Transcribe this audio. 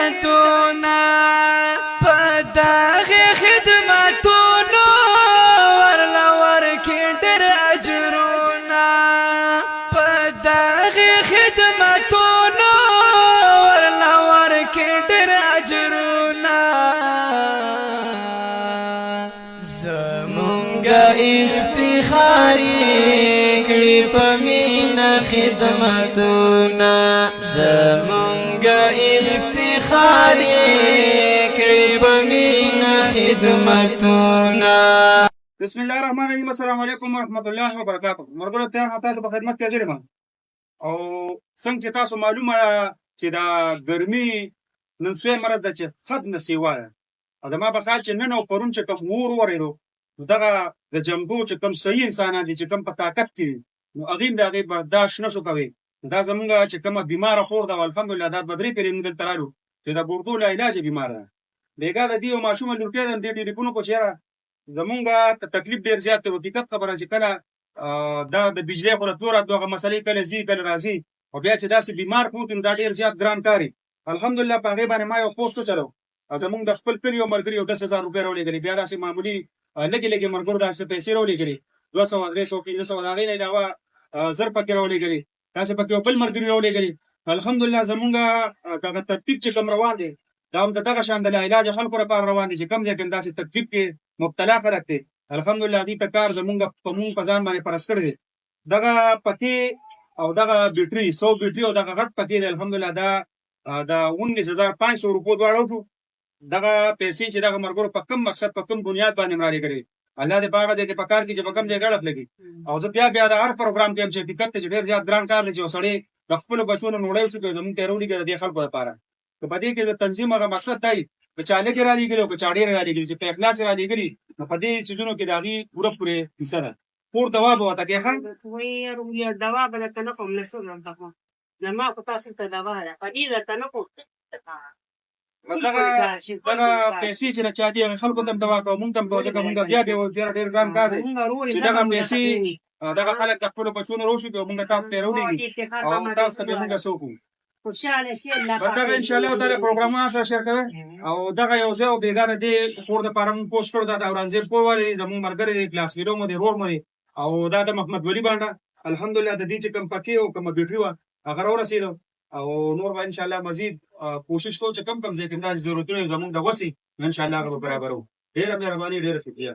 خدمتونه په دغه خدمتونو ورله ورکړي ډېر اجرونه په دغه خدمتونو ورله ورکړي ډېر اجرونه زمونږه افتخاري کړي په مینه خدمتونه زمونږه افتخاري کړي په مینه خدمتونه. بسم الله الرحمن الرحیم. السلام علیکم ورحمۃ اللہ وبرکاتہ. مرګونو ته تاسو په خدمت کې حاضر یم او څنګه چې تاسو معلومه چې دا ګرمي نن څوی مرض ده چې حد نه سیوا ده او زما په خیال چې نن او پرون چې کوم اور ورېدو نو دغه د جنګو چې کوم صحیح انسانان دي چې کوم په طاقت کې دي نو هغوی د هغې برداشت نه شو کوی. دا زمونږ چې کومه بیماره خور ده الحمدلله دا 2-3 پېرې موږ دلته رالو چې د ګردو له علاجه بیماره ده. بېګا د دې یو ماشومه لورکۍ ده دې ټېلیفون وکړو چې یاره زمونږ تکلیف ډېر زیات دی. حقیقت خبره چې کله دا د بجلۍ خو له توره دغه مسلې کله ځي کله راځي او بیا چې داسې بیمار پروت نو دا ډېر زیات ګران کار وي. الحمدلله په هغې باندې ما یو پوسټ وچلو او زمونږ د خپل کلي یو ملګري یو 10,000 روپۍ راولېږلې. بیا داسې معمولي لږې لږې ملګرو داسې پیسې راولېږلې 200 300 500 د هغې نه علاوه زر پکې راولېږلې داسې پکې یو بل ملګري راولېږلې. الحمدلله زمونږ دغه تطبیق چې کوم روان دی دا هم د دغه شان د لاعلاجه خلکو لپاره روان دي چې کوم ځای کې داسې تطبیق کې مبتلا خلک دي. الحمدلله دې ته کار زمونږ په مونږ په ځان باندې فرض کړی دی. دغه پکې او دغه بیټري 100 بیټري او دغه غټ پکې دی الحمدلله دا د 19,500 روپو دواړه شو. دغه پیسې چې دغه ملګرو په کوم مقصد په کوم بنیاد باندې مې رالیږلې الله دې په هغه ځای کې په کار کړي چې په کوم ځای ګړف لګي. او زه بیا د هر پروګرام کې یم چې حقیقت دی چې ډېر زیات ګران کار دی چې یو سړی د خپلو بچو نه نوړی وشي زمونږ ته یې راولېږي د دې خلکو لپاره که په دې کې د تنظیم هغه مقصد دی که چا لږې رالیږلي او که چا ډېرې رالیږلي چې په اخلاص یې رالیږلي نو په دې څیزونو کې د هغې پوره پورې حصه ده. پور دوا به ورته کې ښه دوا به درته نه کوم نسونه درته زما خو تاسو ته دوا ده په دې درته نه کوم دغه پیسې چې چا دي هغه خلکو ته هم دوا کوو مونږ ته هم کوو ځکه مونږ بیا ډېر ګران کار دی چې دغه پیسې دغه خلک د خپلو بچو نه راوشي او مونږ تاسو ته یې راولېږي او تاسو ته بیا مونږ څه وکړو. دغه انشاءالله تعالی پروګرامونه سره شیر کوي او دغه یو ځای او بېګا د دې خور دپاره مونږ پوسټ کړو دا د اورنګزېب کور والې زمونږ ملګری دی کلاس فیلو مو دی رور مو دی او دا د محمد ولي بانډه الحمدلله د دې چې کوم پکې او کومه بیټري وه هغه راورسېدو او نور به انشاءالله مزید کوشش کوو چې کم ځای کې دا ضرورتونه زمونږ د وسې انشاءالله هغه به برابروو. ډېره مهرباني ډېره شکریه.